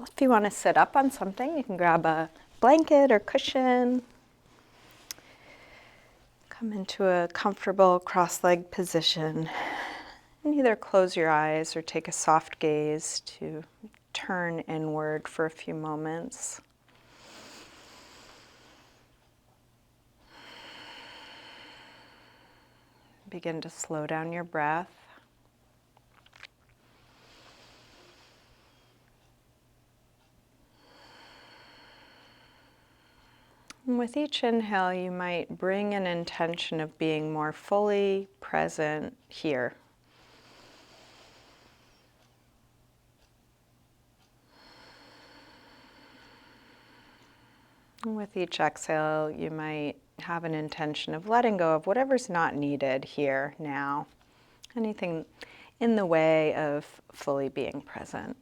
If you want to sit up on something, you can grab a blanket or cushion. Come into a comfortable cross-legged position and either close your eyes or take a soft gaze to turn inward for a few moments. Begin to slow down your breath. And with each inhale, you might bring an intention of being more fully present here. And with each exhale, you might have an intention of letting go of whatever's not needed here now. Anything in the way of fully being present.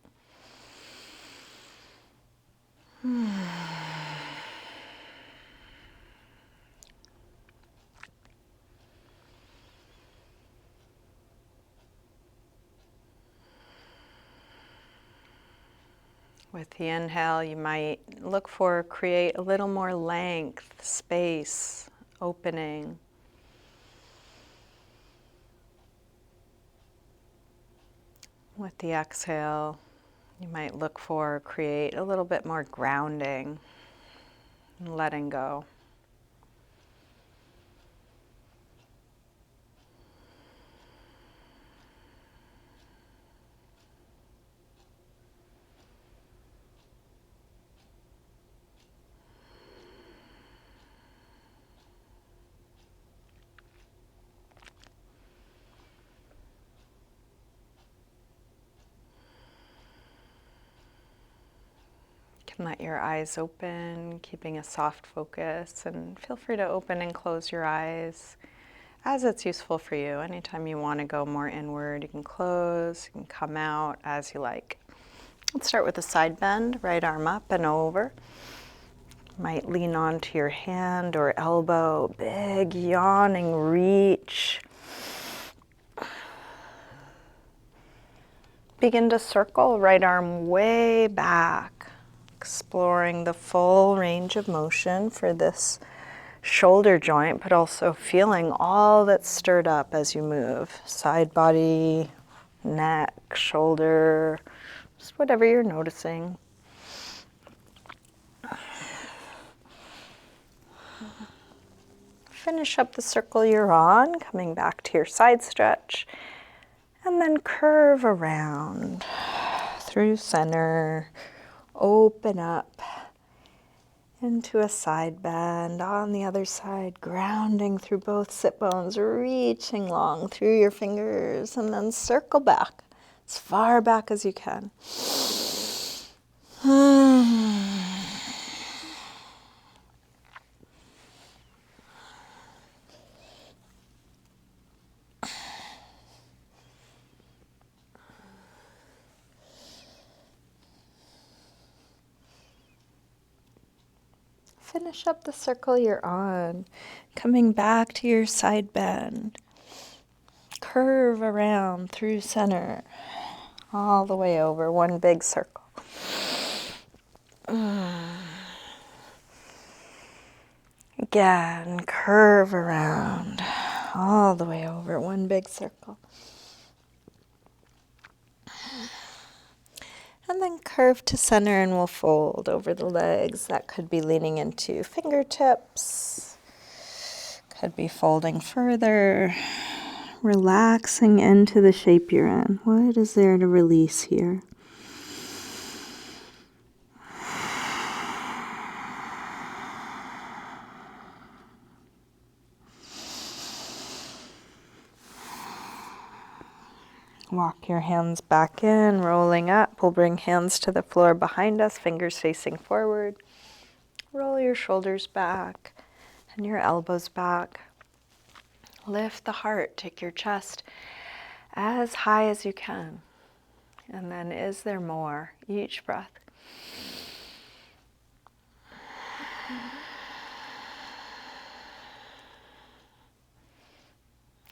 With the inhale, you might look for, create a little more length, space, opening. With the exhale, you might look for, create a little bit more grounding and letting go. You can let your eyes open, keeping a soft focus, and feel free to open and close your eyes as it's useful for you. Anytime you want to go more inward, you can close, you can come out as you like. Let's start with a side bend, right arm up and over. Might lean onto your hand or elbow, big yawning reach. Begin to circle, right arm way back, exploring the full range of motion for this shoulder joint, but also feeling all that's stirred up as you move. Side body, neck, shoulder, just whatever you're noticing. Finish up the circle you're on, coming back to your side stretch, and then curve around through center, open up into a side bend. On the other side, grounding through both sit bones, reaching long through your fingers, and then circle back as far back as you can. Finish up the circle you're on, coming back to your side bend. Curve around through center, all the way over, one big circle. Again, curve around, all the way over, one big circle. And then curve to center and we'll fold over the legs. That could be leaning into fingertips, could be folding further, relaxing into the shape you're in. What is there to release here? Walk your hands back in, rolling up. We'll bring hands to the floor behind us, fingers facing forward. Roll your shoulders back and your elbows back. Lift the heart, take your chest as high as you can. And then is there more? Each breath.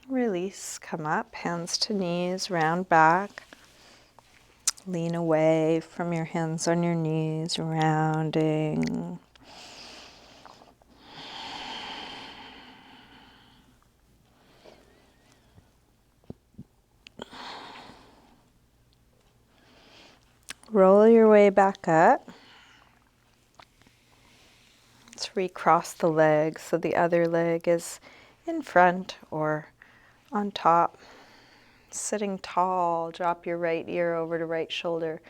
Release, come up, hands to knees, round back. Lean away from your hands on your knees, rounding. Roll your way back up. Let's recross the legs so the other leg is in front or on top. Sitting tall, drop your right ear over to right shoulder.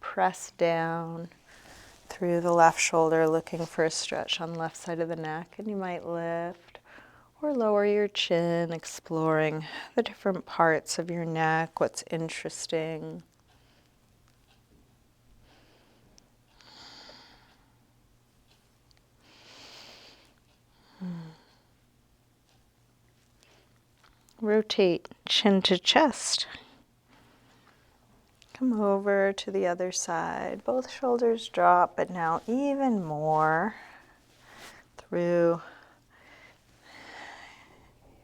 Press down through the left shoulder, looking for a stretch on the left side of the neck. And you might lift or lower your chin, exploring the different parts of your neck, what's interesting. Rotate chin to chest. Come over to the other side. Both shoulders drop, but now even more through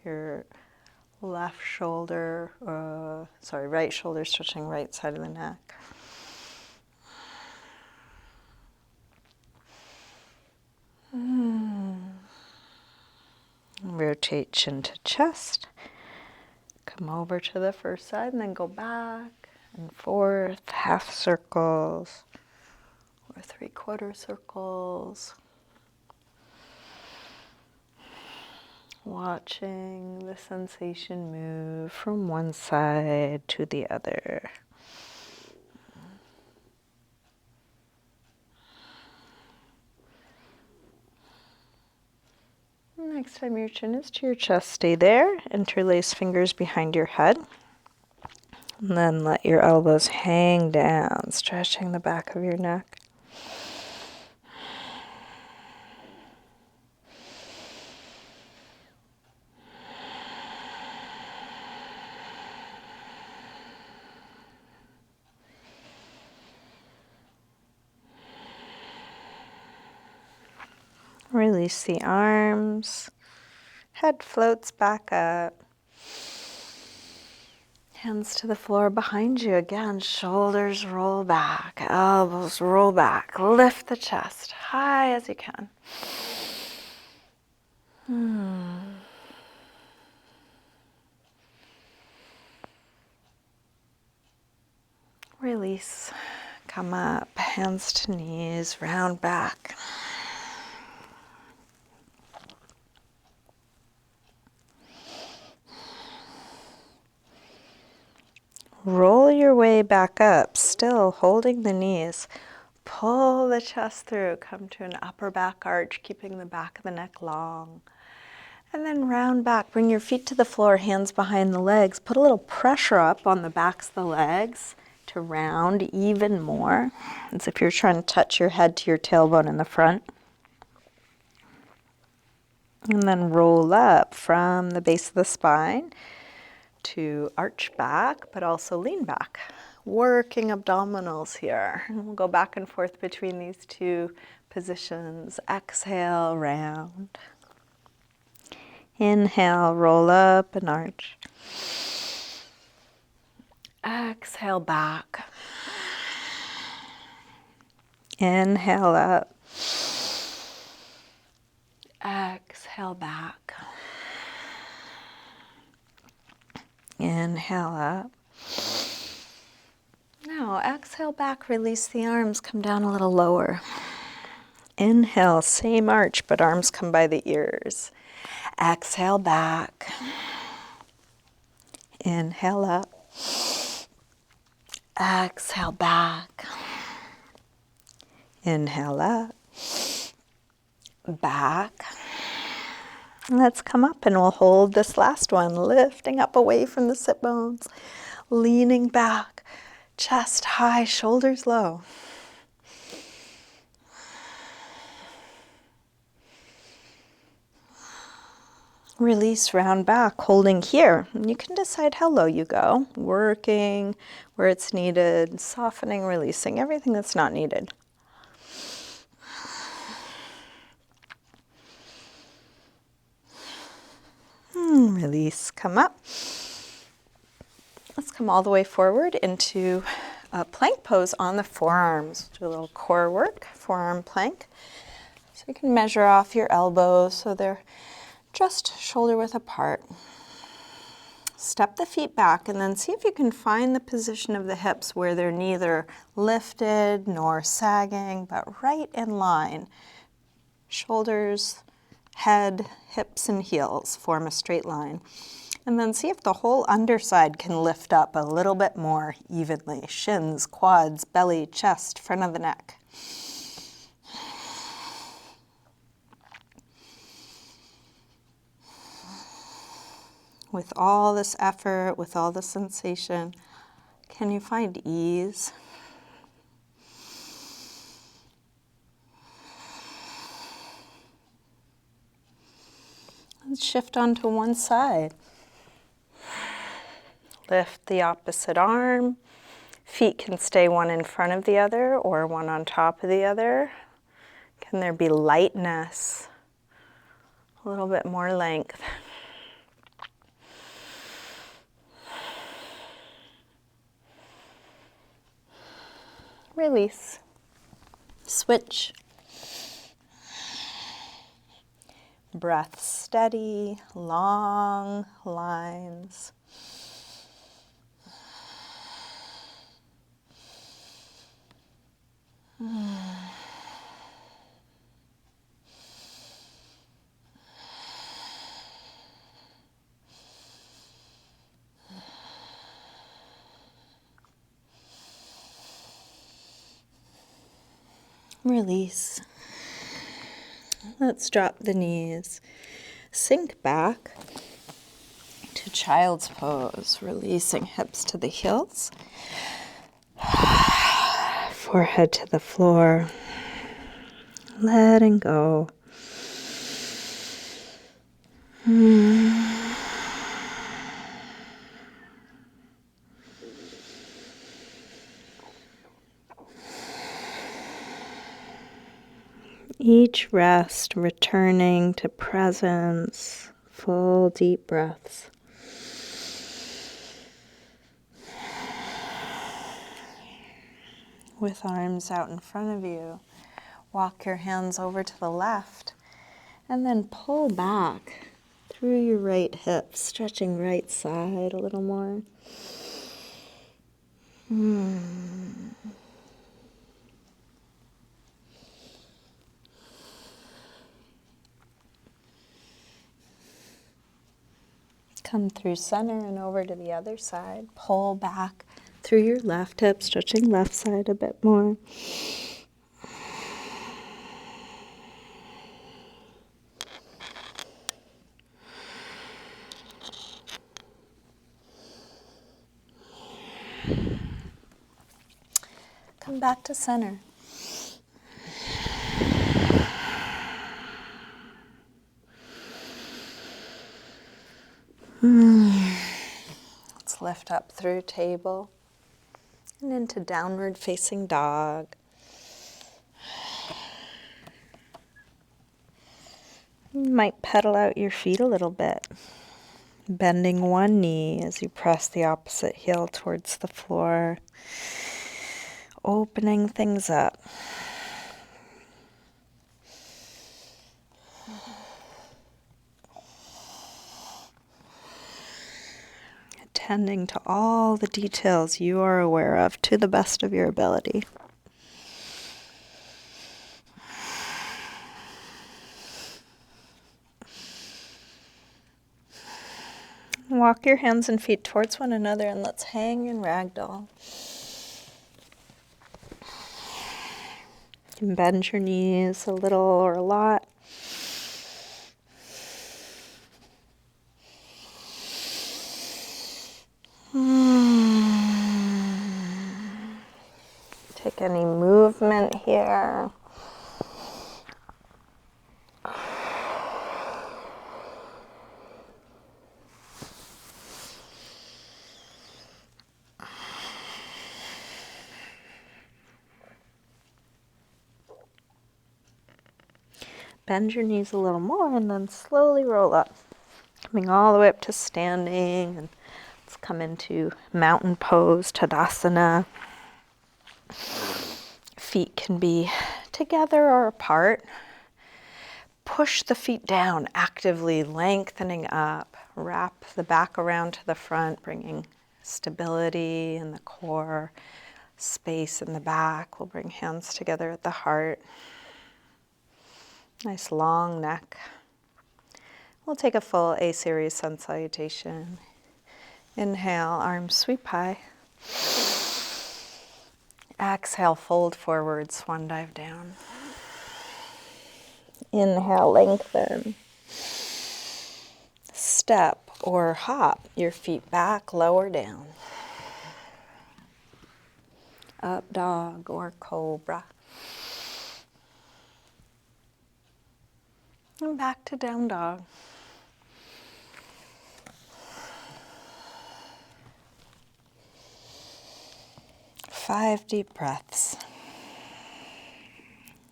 your left shoulder, right shoulder stretching right side of the neck. Rotate chin to chest. Come over to the first side and then go back and forth, half circles or 3/4 circles. Watching the sensation move from one side to the other. Next time your chin is to your chest, stay there. Interlace fingers behind your head. And then let your elbows hang down, stretching the back of your neck. Release the arms. Head floats back up. Hands to the floor behind you. Again, shoulders roll back, elbows roll back. Lift the chest high as you can. Release. Come up, hands to knees, round back. Roll your way back up, still holding the knees. Pull the chest through, come to an upper back arch, keeping the back of the neck long. And then round back, bring your feet to the floor, hands behind the legs. Put a little pressure up on the backs of the legs to round even more, as if you're trying to touch your head to your tailbone in the front. And then roll up from the base of the spine to arch back, but also lean back. Working abdominals here. And we'll go back and forth between these two positions. Exhale, round. Inhale, roll up and arch. Exhale, back. Inhale up. Exhale, back. Inhale up. Now exhale back, release the arms, come down a little lower. Inhale, same arch, but arms come by the ears. Exhale back. Inhale up. Exhale back. Inhale up. Back. Let's come up and we'll hold this last one, lifting up away from the sit bones, leaning back, chest high, shoulders low. Release, round back, holding here. And you can decide how low you go, working where it's needed, softening, releasing everything that's not needed. Release, come up. Let's come all the way forward into plank pose on the forearms. Do a little core work, forearm plank. So you can measure off your elbows so they're just shoulder width apart. Step the feet back and then see if you can find the position of the hips where they're neither lifted nor sagging, but right in line. Shoulders, head, hips, and heels form a straight line. And then see if the whole underside can lift up a little bit more evenly. Shins, quads, belly, chest, front of the neck. With all this effort, with all the sensation, can you find ease? Let's shift onto one side. Lift the opposite arm. Feet can stay one in front of the other or one on top of the other. Can there be lightness? A little bit more length. Release. Switch. Breath steady, long lines. Release. Let's drop the knees. Sink back to child's pose, releasing hips to the heels. Forehead to the floor. Letting go. Each rest returning to presence, full deep breaths. With arms out in front of you, walk your hands over to the left and then pull back through your right hip, stretching right side a little more. Come through center and over to the other side. Pull back through your left hip, stretching left side a bit more. Come back to center. Let's lift up through table and into downward facing dog. You might pedal out your feet a little bit, bending one knee as you press the opposite heel towards the floor, opening things up. Attending to all the details you are aware of to the best of your ability. Walk your hands and feet towards one another and let's hang in ragdoll. You can bend your knees a little or a lot. Take any movement here. Bend your knees a little more and then slowly roll up. Coming all the way up to standing, and let's come into mountain pose, Tadasana. Feet can be together or apart. Push the feet down, actively lengthening up. Wrap the back around to the front, bringing stability in the core, space in the back. We'll bring hands together at the heart. Nice long neck. We'll take a full A-series sun salutation. Inhale, arms sweep high. Exhale, fold forward, swan dive down. Inhale, lengthen. Step or hop your feet back, lower down. Up dog or cobra. And back to down dog. Five deep breaths.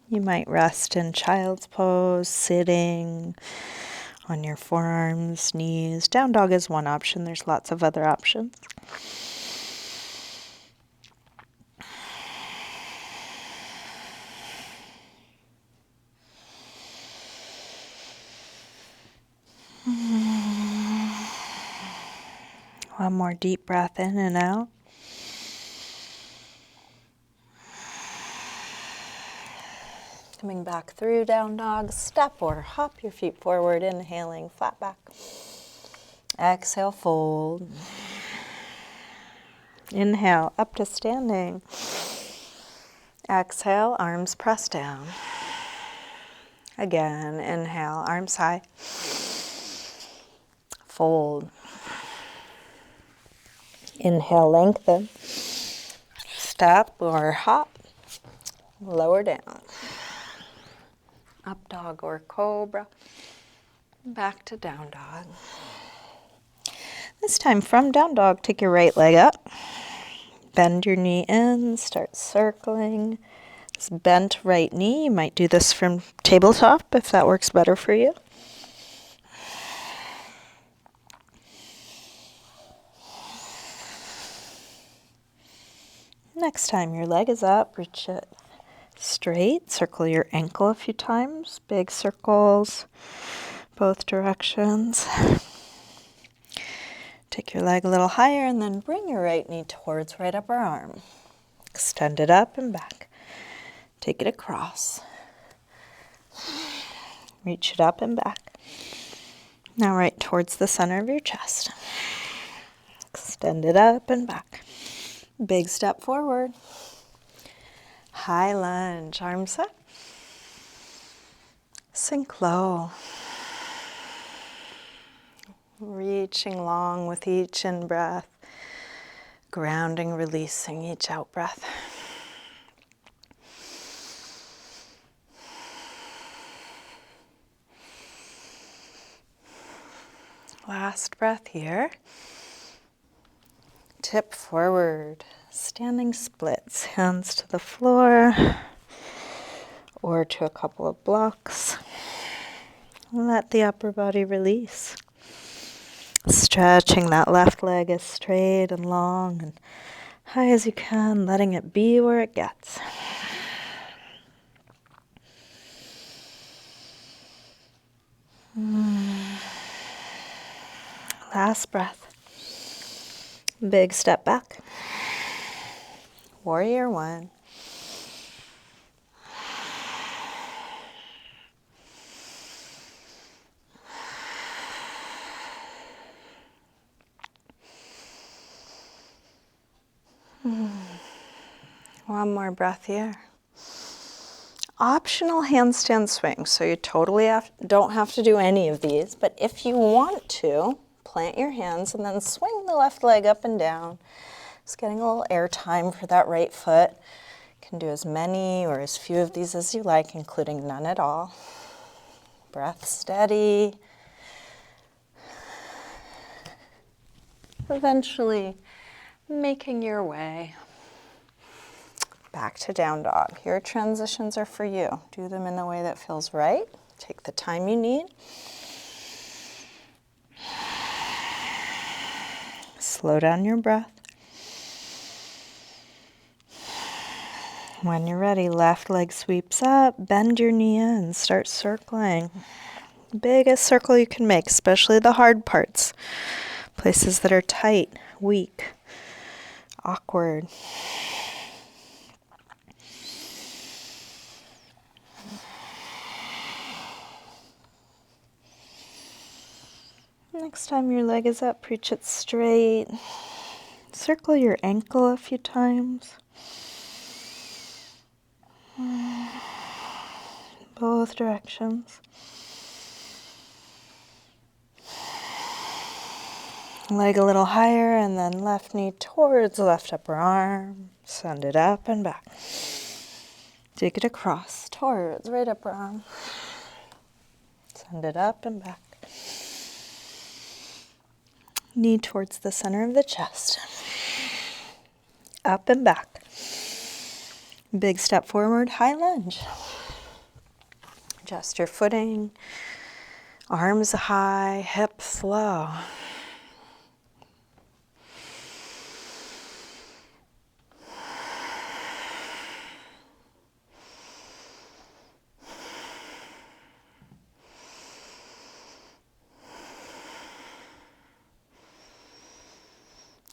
You might rest in child's pose, sitting on your forearms, knees. Down dog is one option. There's lots of other options. One more deep breath in and out. Coming back through down dog, step or hop your feet forward, inhaling, flat back. Exhale, fold. Inhale, up to standing. Exhale, arms press down. Again, inhale, arms high. Fold. Inhale, lengthen. Step or hop, lower down. Up dog or cobra. Back to down dog. This time from down dog, take your right leg up. Bend your knee in, start circling. This bent right knee, you might do this from tabletop if that works better for you. Next time your leg is up, reach it straight. Circle your ankle a few times. Big circles, both directions. Take your leg a little higher and then bring your right knee towards right upper arm. Extend it up and back. Take it across. Reach it up and back. Now right towards the center of your chest. Extend it up and back. Big step forward. High lunge, arms up. Sink low. Reaching long with each in-breath. Grounding, releasing each out-breath. Last breath here. Tip forward, standing splits, hands to the floor or to a couple of blocks. Let the upper body release. Stretching that left leg as straight and long and high as you can, letting it be where it gets. Last breath. Big step back. Warrior one. One more breath here. Optional handstand swing, so you totally don't have to do any of these, but if you want to, plant your hands and then swing the left leg up and down. Just getting a little air time for that right foot. You can do as many or as few of these as you like, including none at all. Breath steady. Eventually making your way back to down dog. Your transitions are for you. Do them in the way that feels right. Take the time you need. Slow down your breath. When you're ready, left leg sweeps up, bend your knee in, and start circling. Biggest circle you can make, especially the hard parts. Places that are tight, weak, awkward. Next time your leg is up, reach it straight. Circle your ankle a few times. Both directions. Leg a little higher, and then left knee towards left upper arm. Send it up and back. Take it across, towards right upper arm. Send it up and back. Knee towards the center of the chest. Up and back. Big step forward, high lunge. Adjust your footing. Arms high, hips low.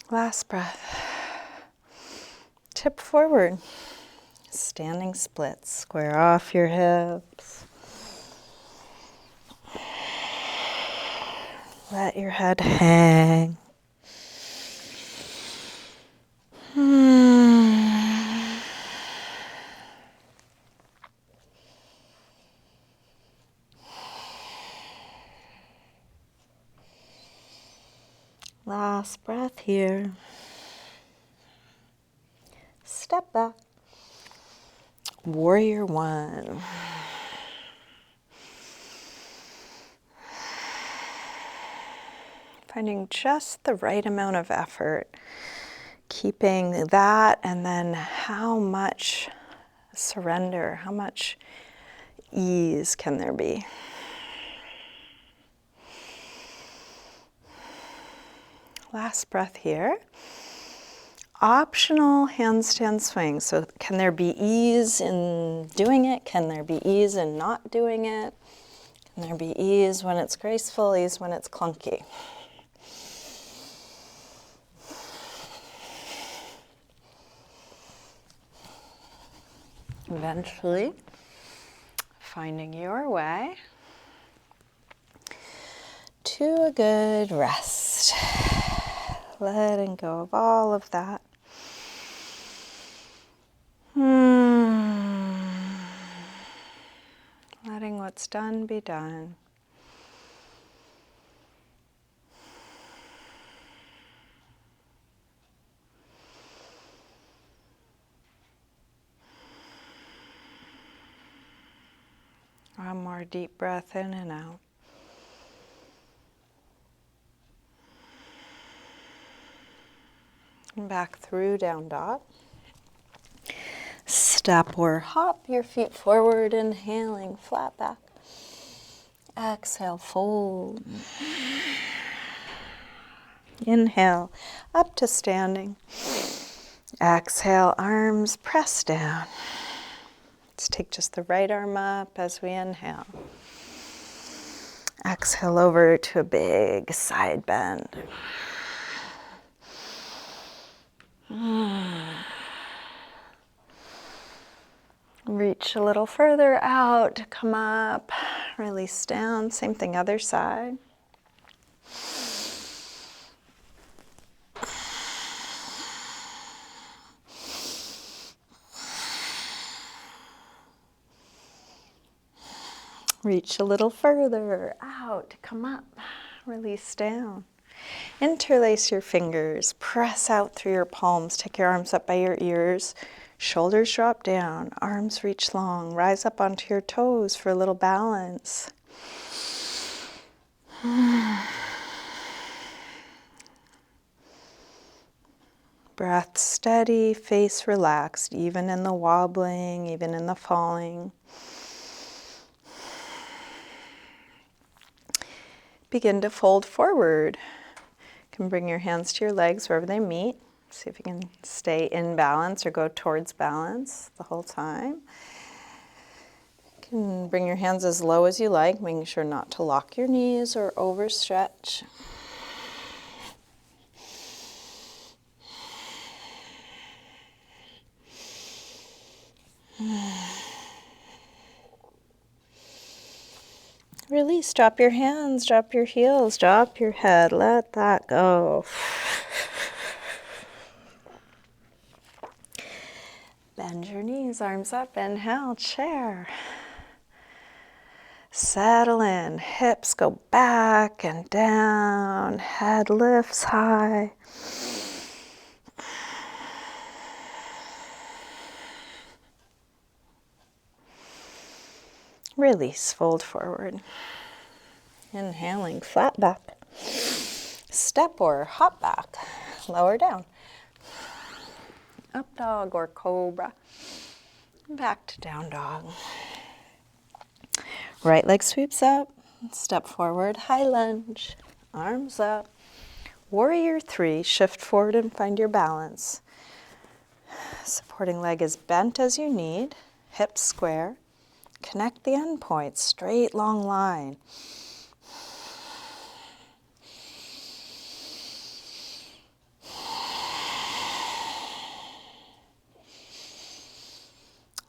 Last breath. Tip forward. Standing splits. Square off your hips. Let your head hang. Last breath here. Step back. Warrior one. Finding just the right amount of effort. Keeping that, and then how much surrender, how much ease can there be? Last breath here. Optional handstand swing. So can there be ease in doing it? Can there be ease in not doing it? Can there be ease when it's graceful, ease when it's clunky? Eventually, finding your way to a good rest. Letting go of all of that. Letting what's done be done. One more deep breath in and out. And back through down dog. Step or hop your feet forward, inhaling, flat back. Exhale, fold. Inhale, up to standing. Exhale, arms press down. Let's take just the right arm up as we inhale. Exhale over to a big side bend. Reach a little further out, come up, release down. Same thing, other side. Reach a little further out, come up, release down. Interlace your fingers, press out through your palms, take your arms up by your ears, shoulders drop down, arms reach long, rise up onto your toes for a little balance. Breath steady, face relaxed, even in the wobbling, even in the falling. Begin to fold forward. You can bring your hands to your legs wherever they meet. See if you can stay in balance or go towards balance the whole time. You can bring your hands as low as you like, making sure not to lock your knees or overstretch. Release, drop your hands, drop your heels, drop your head, let that go. Bend your knees, arms up, inhale, chair. Settle in, hips go back and down, head lifts high. Release, fold forward. Inhaling, flat back. Step or hop back, lower down. Up dog or cobra. Back to down dog. Right leg sweeps up, step forward, high lunge, arms up. Warrior 3, shift forward and find your balance. Supporting leg is bent as you need, hips square. Connect the end points, straight long line.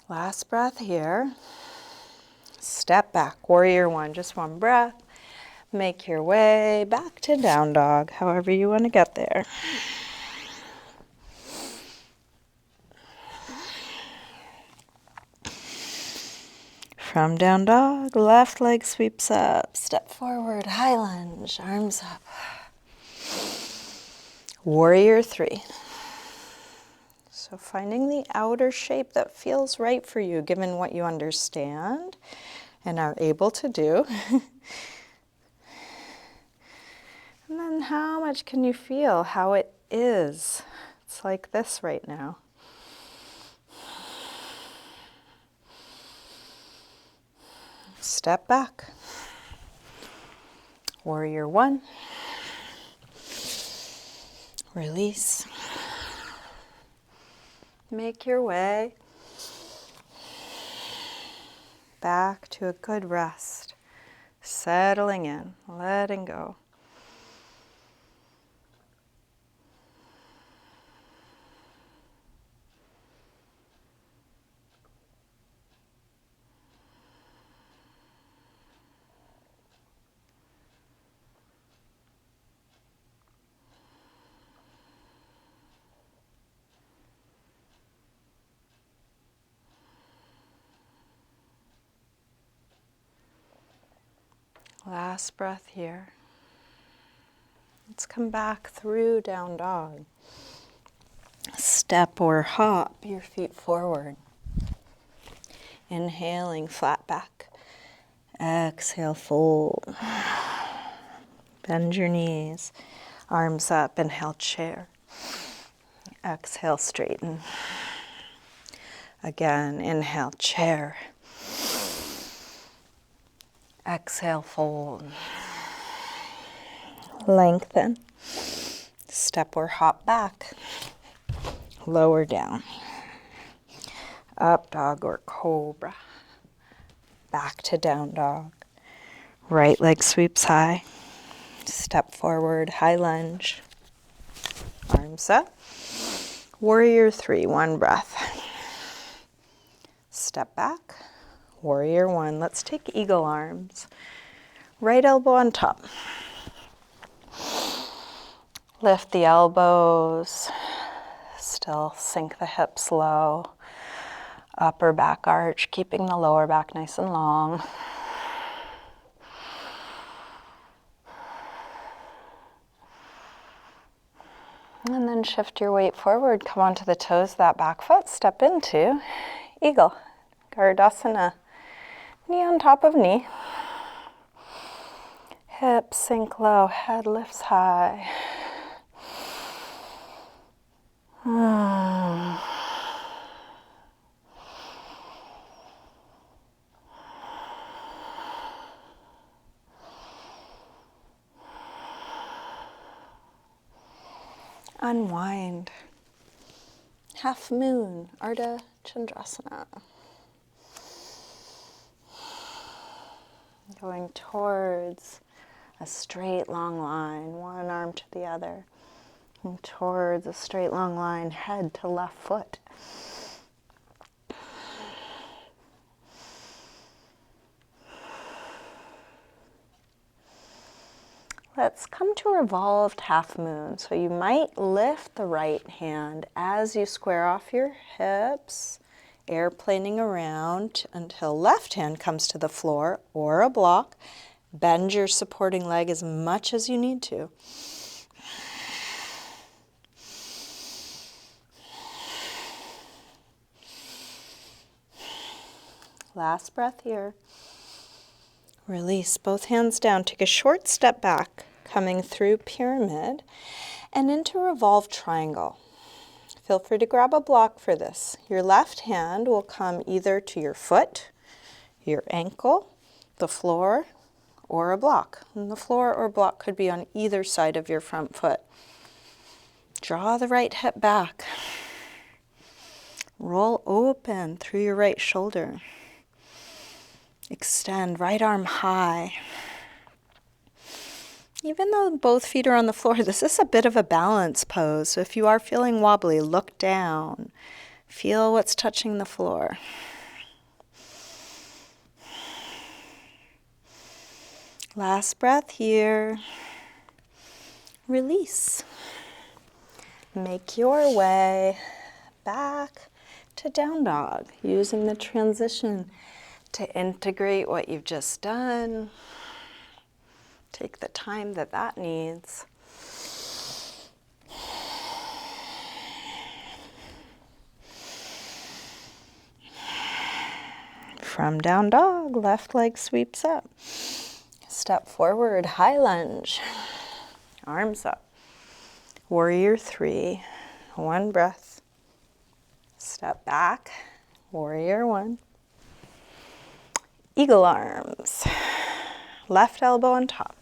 Last breath here. Step back, warrior 1, just one breath. Make your way back to down dog, however you want to get there. From down dog, left leg sweeps up, step forward, high lunge, arms up. Warrior 3. So finding the outer shape that feels right for you, given what you understand and are able to do. And then how much can you feel how it is? It's like this right now. Step back. Warrior 1. Release. Make your way back to a good rest. Settling in, letting go. Last breath here. Let's come back through down dog. Step or hop your feet forward. Inhaling, flat back. Exhale, fold. Bend your knees. Arms up, inhale, chair. Exhale, straighten. Again, inhale, chair. Exhale, fold. Lengthen. Step or hop back. Lower down. Up dog or cobra. Back to down dog. Right leg sweeps high. Step forward, high lunge. Arms up. Warrior 3, one breath. Step back. Warrior 1. Let's take eagle arms. Right elbow on top. Lift the elbows. Still sink the hips low. Upper back arch, keeping the lower back nice and long. And then shift your weight forward. Come onto the toes of that back foot. Step into eagle. Gardasana. Knee on top of knee. Hips sink low. Head lifts high. Unwind. half moon, Ardha Chandrasana. Going towards a straight long line, one arm to the other, and towards a straight long line, head to left foot. Let's come to revolved half moon. So you might lift the right hand as you square off your hips, airplaning around until left hand comes to the floor or a block. Bend your supporting leg as much as you need to. Last breath here. Release both hands down. Take a short step back, coming through pyramid and into revolved triangle. Feel free to grab a block for this. Your left hand will come either to your foot, your ankle, the floor, or a block. And the floor or block could be on either side of your front foot. Draw the right hip back. Roll open through your right shoulder. Extend right arm high. Even though both feet are on the floor, this is a bit of a balance pose. So if you are feeling wobbly, look down. Feel what's touching the floor. Last breath here. Release. Make your way back to down dog, using the transition to integrate what you've just done. Take the time that needs. From down dog, left leg sweeps up. Step forward, high lunge. Arms up. Warrior 3. One breath. Step back. Warrior 1. Eagle arms. Left elbow on top.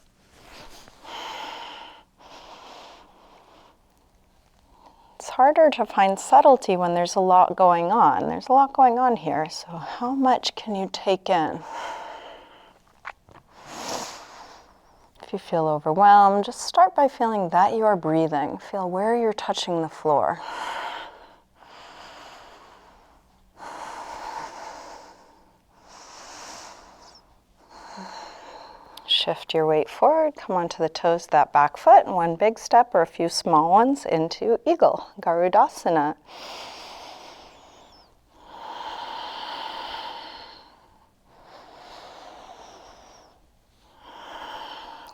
It's harder to find subtlety when there's a lot going on. There's a lot going on here, so how much can you take in? If you feel overwhelmed, just start by feeling that you are breathing. Feel where you're touching the floor. Shift your weight forward, come onto the toes of that back foot, and one big step or a few small ones into Eagle, Garudasana.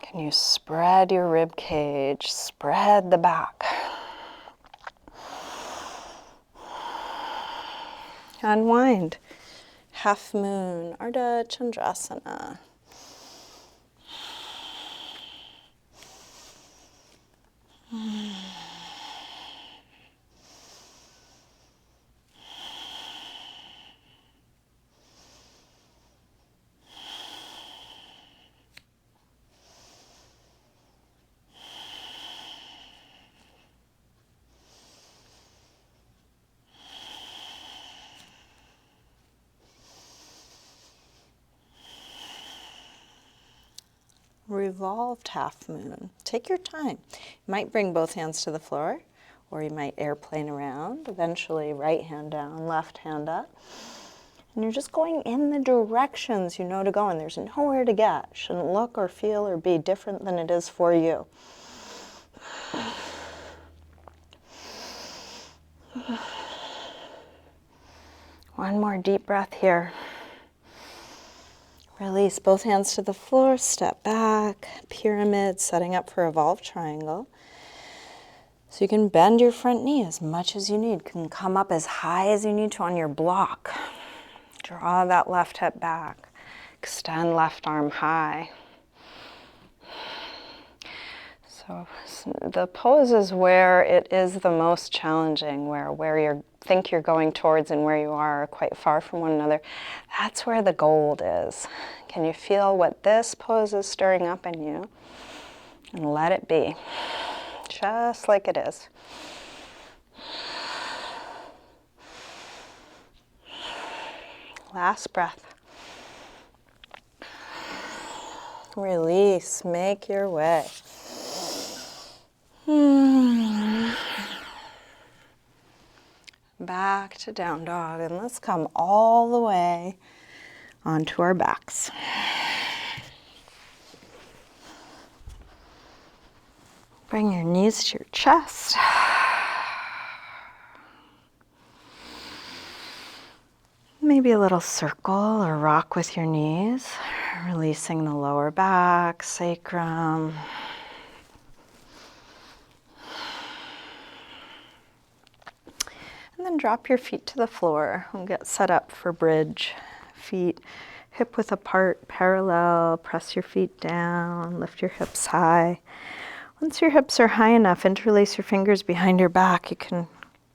Can you spread your rib cage, spread the back. Unwind. Half moon, Ardha Chandrasana. Revolved half moon. Take your time. You might bring both hands to the floor, or you might airplane around. Eventually, right hand down, left hand up. And you're just going in the directions you know to go, and there's nowhere to get. Shouldn't look or feel or be different than it is for you. One more deep breath here. Release both hands to the floor, step back, pyramid, setting up for revolved triangle. So you can bend your front knee as much as you need. You can come up as high as you need to on your block. Draw that left hip back. Extend left arm high. So the pose is where it is the most challenging, where you think you're going towards and where you are quite far from one another. That's where the gold is. Can you feel what this pose is stirring up in you? And let it be, just like it is. Last breath. Release, make your way. Back to down dog, and let's come all the way onto our backs. Bring your knees to your chest. Maybe a little circle or rock with your knees, releasing the lower back, sacrum. And then drop your feet to the floor and get set up for bridge. Feet hip width apart, parallel. Press your feet down, lift your hips high. Once your hips are high enough, interlace your fingers behind your back. You can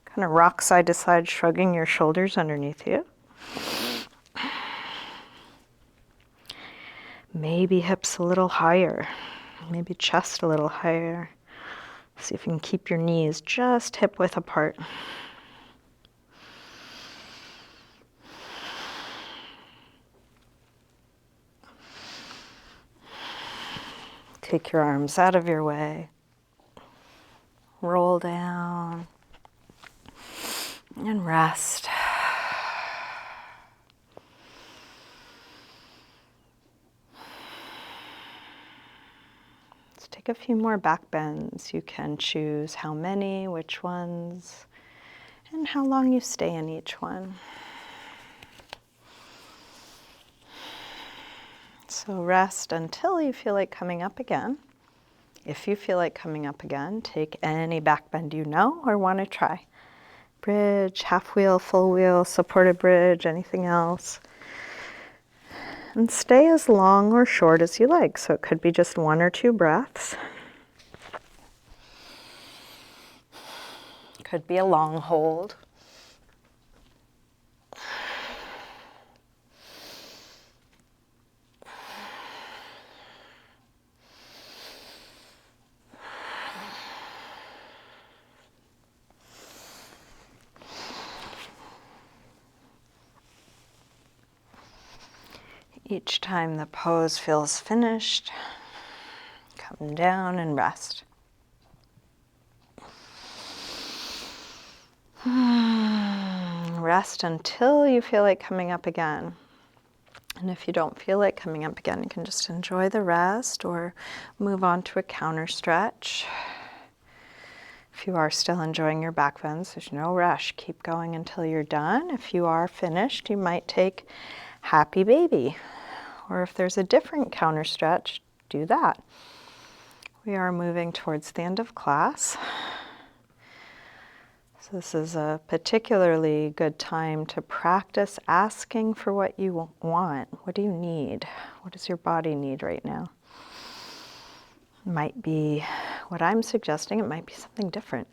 kind of rock side to side, shrugging your shoulders underneath you. Maybe hips a little higher, maybe chest a little higher. See if you can keep your knees just hip width apart. Take your arms out of your way. Roll down and rest. Let's take a few more back bends. You can choose how many, which ones, and how long you stay in each one. So rest until you feel like coming up again. If you feel like coming up again, take any back bend you know or want to try. Bridge, half wheel, full wheel, supported bridge, anything else. And stay as long or short as you like. So it could be just 1 or 2 breaths. Could be a long hold. Each time the pose feels finished, come down and rest. Rest until you feel like coming up again. And if you don't feel like coming up again, you can just enjoy the rest or move on to a counter stretch. If you are still enjoying your back bends, there's no rush. Keep going until you're done. If you are finished, you might take happy baby. Or if there's a different counter stretch, do that. We are moving towards the end of class. So this is a particularly good time to practice asking for what you want. What do you need? What does your body need right now? It might be what I'm suggesting. It might be something different.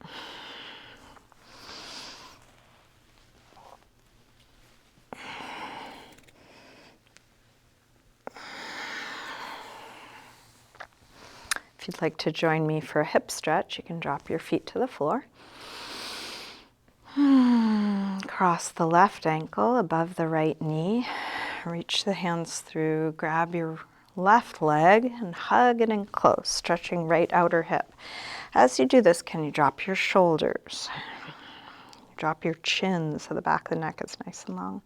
If you'd like to join me for a hip stretch, you can drop your feet to the floor. Cross the left ankle above the right knee. Reach the hands through, grab your left leg and hug it in close, stretching right outer hip. As you do this, can you drop your shoulders? Drop your chin so the back of the neck is nice and long.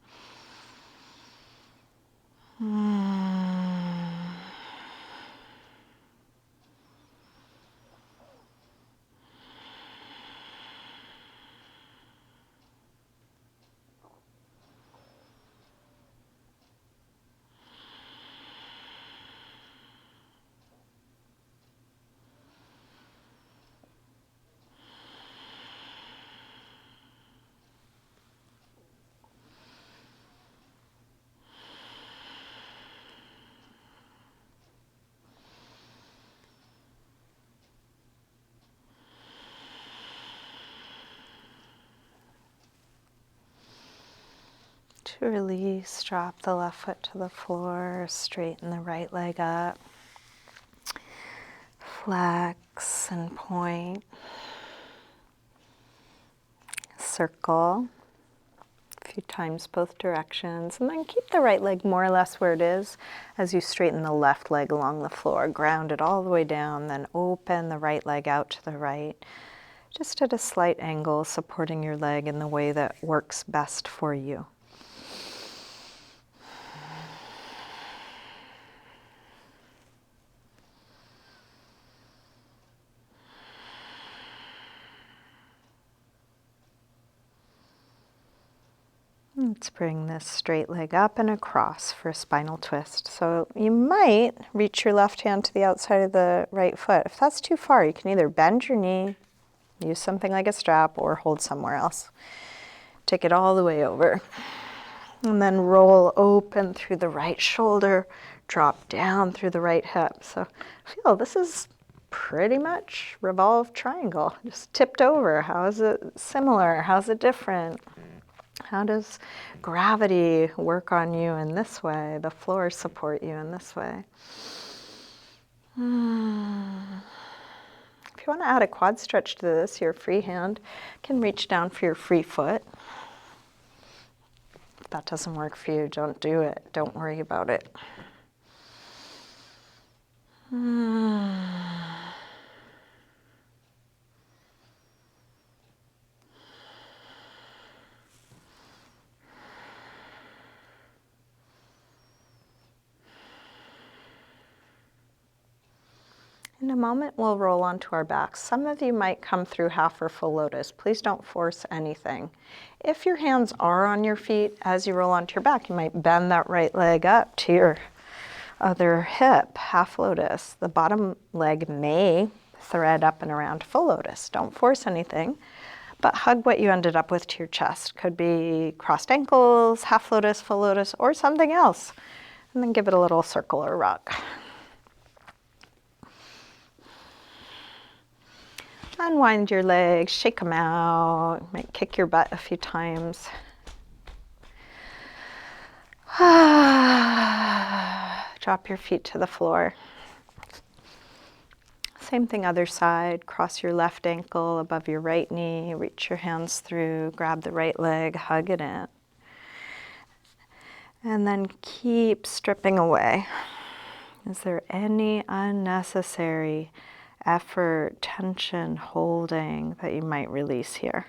To release, drop the left foot to the floor, straighten the right leg up, flex and point, circle. few times, both directions. And then keep the right leg more or less where it is as you straighten the left leg along the floor. Ground it all the way down, then open the right leg out to the right. Just at a slight angle, supporting your leg in the way that works best for you. Let's bring this straight leg up and across for a spinal twist. So you might reach your left hand to the outside of the right foot. If that's too far, you can either bend your knee, use something like a strap, or hold somewhere else. Take it all the way over. And then roll open through the right shoulder, drop down through the right hip. So feel this is pretty much revolved triangle, just tipped over. How is it similar? How's it different? How does gravity work on you in this way? The floor support you in this way? If you want to add a quad stretch to this, your free hand can reach down for your free foot. If that doesn't work for you, don't do it. Don't worry about it. In a moment, we'll roll onto our backs. Some of you might come through half or full lotus. Please don't force anything. If your hands are on your feet as you roll onto your back, you might bend that right leg up to your other hip, half lotus. The bottom leg may thread up and around full lotus. Don't force anything, but hug what you ended up with to your chest. Could be crossed ankles, half lotus, full lotus, or something else. And then give it a little circle or rock. Unwind your legs, shake them out, might kick your butt a few times. Drop your feet to the floor. Same thing other side, cross your left ankle above your right knee, reach your hands through, grab the right leg, hug it in. And then keep stripping away. Is there any unnecessary effort, tension, holding that you might release here?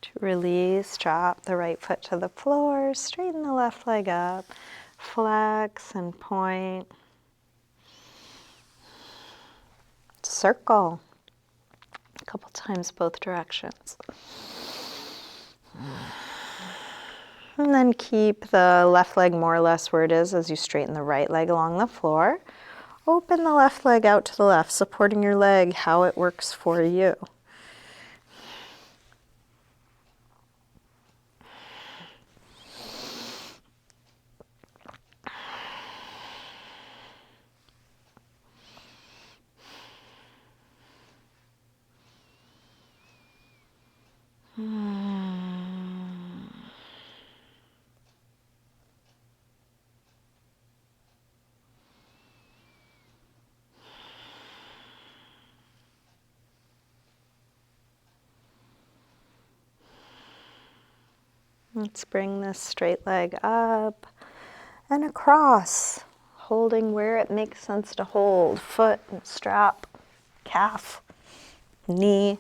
To release, drop the right foot to the floor, straighten the left leg up, flex and point. Circle a couple times both directions. And then keep the left leg more or less where it is as you straighten the right leg along the floor. Open the left leg out to the left, supporting your leg how it works for you. Let's bring this straight leg up and across, holding where it makes sense to hold. Foot, strap, calf, knee.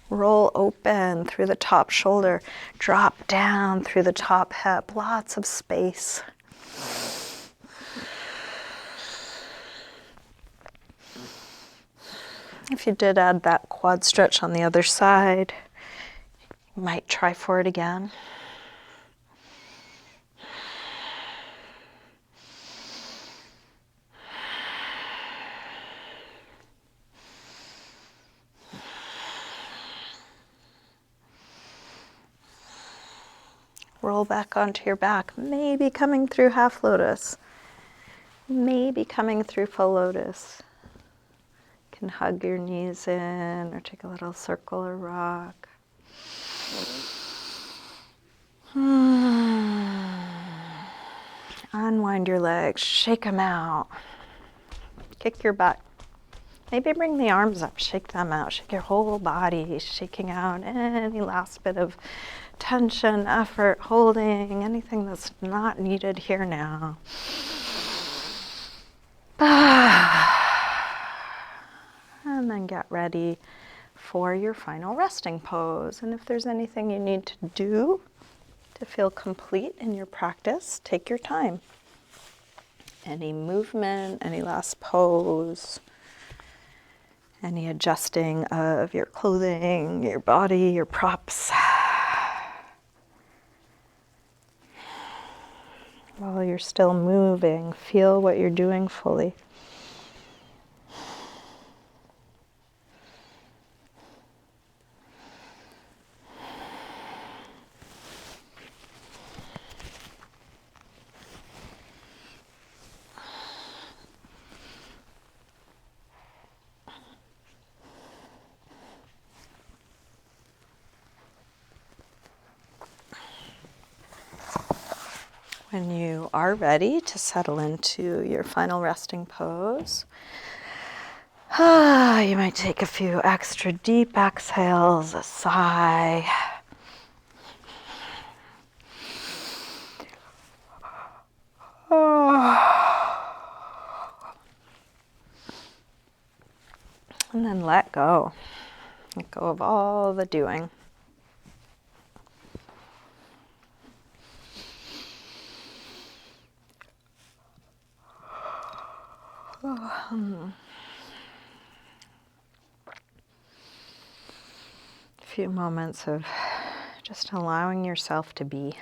Roll open through the top shoulder. Drop down through the top hip. Lots of space. If you did add that quad stretch on the other side, you might try for it again. Roll back onto your back, maybe coming through half lotus, maybe coming through full lotus. You can hug your knees in or take a little circle or rock. Unwind your legs, shake them out, kick your butt. Maybe bring the arms up, shake them out, shake your whole body, shaking out any last bit of tension, effort, holding, anything that's not needed here now. And then get ready for your final resting pose. And if there's anything you need to do to feel complete in your practice, take your time. Any movement, any last pose, any adjusting of your clothing, your body, your props. While you're still moving, feel what you're doing fully. When you are ready to settle into your final resting pose, you might take a few extra deep exhales, a sigh. And then let go. Let go of all the doing. A few moments of just allowing yourself to be.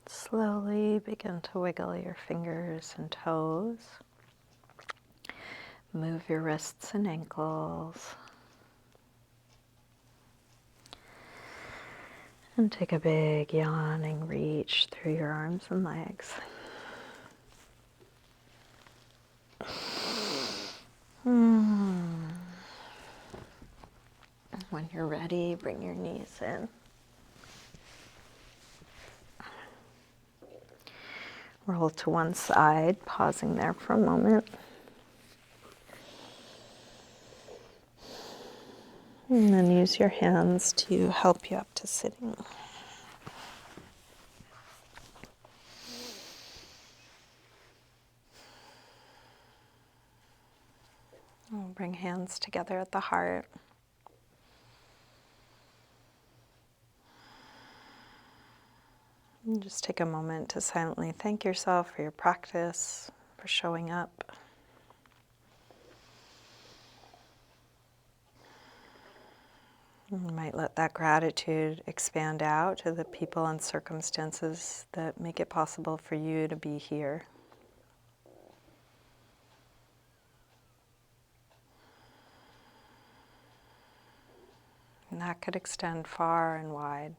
Slowly begin to wiggle your fingers and toes. Move your wrists and ankles. And take a big yawning reach through your arms and legs. When you're ready, bring your knees in. Roll to one side, pausing there for a moment. And then use your hands to help you up to sitting. We'll bring hands together at the heart. And just take a moment to silently thank yourself for your practice, for showing up. You might let that gratitude expand out to the people and circumstances that make it possible for you to be here. And that could extend far and wide.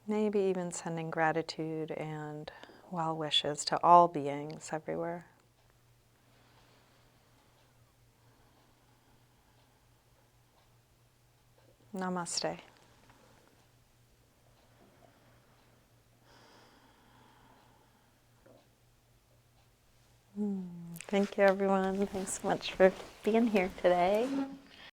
Maybe even sending gratitude and well wishes to all beings everywhere. Namaste. Thank you, everyone. Thanks so much for being here today.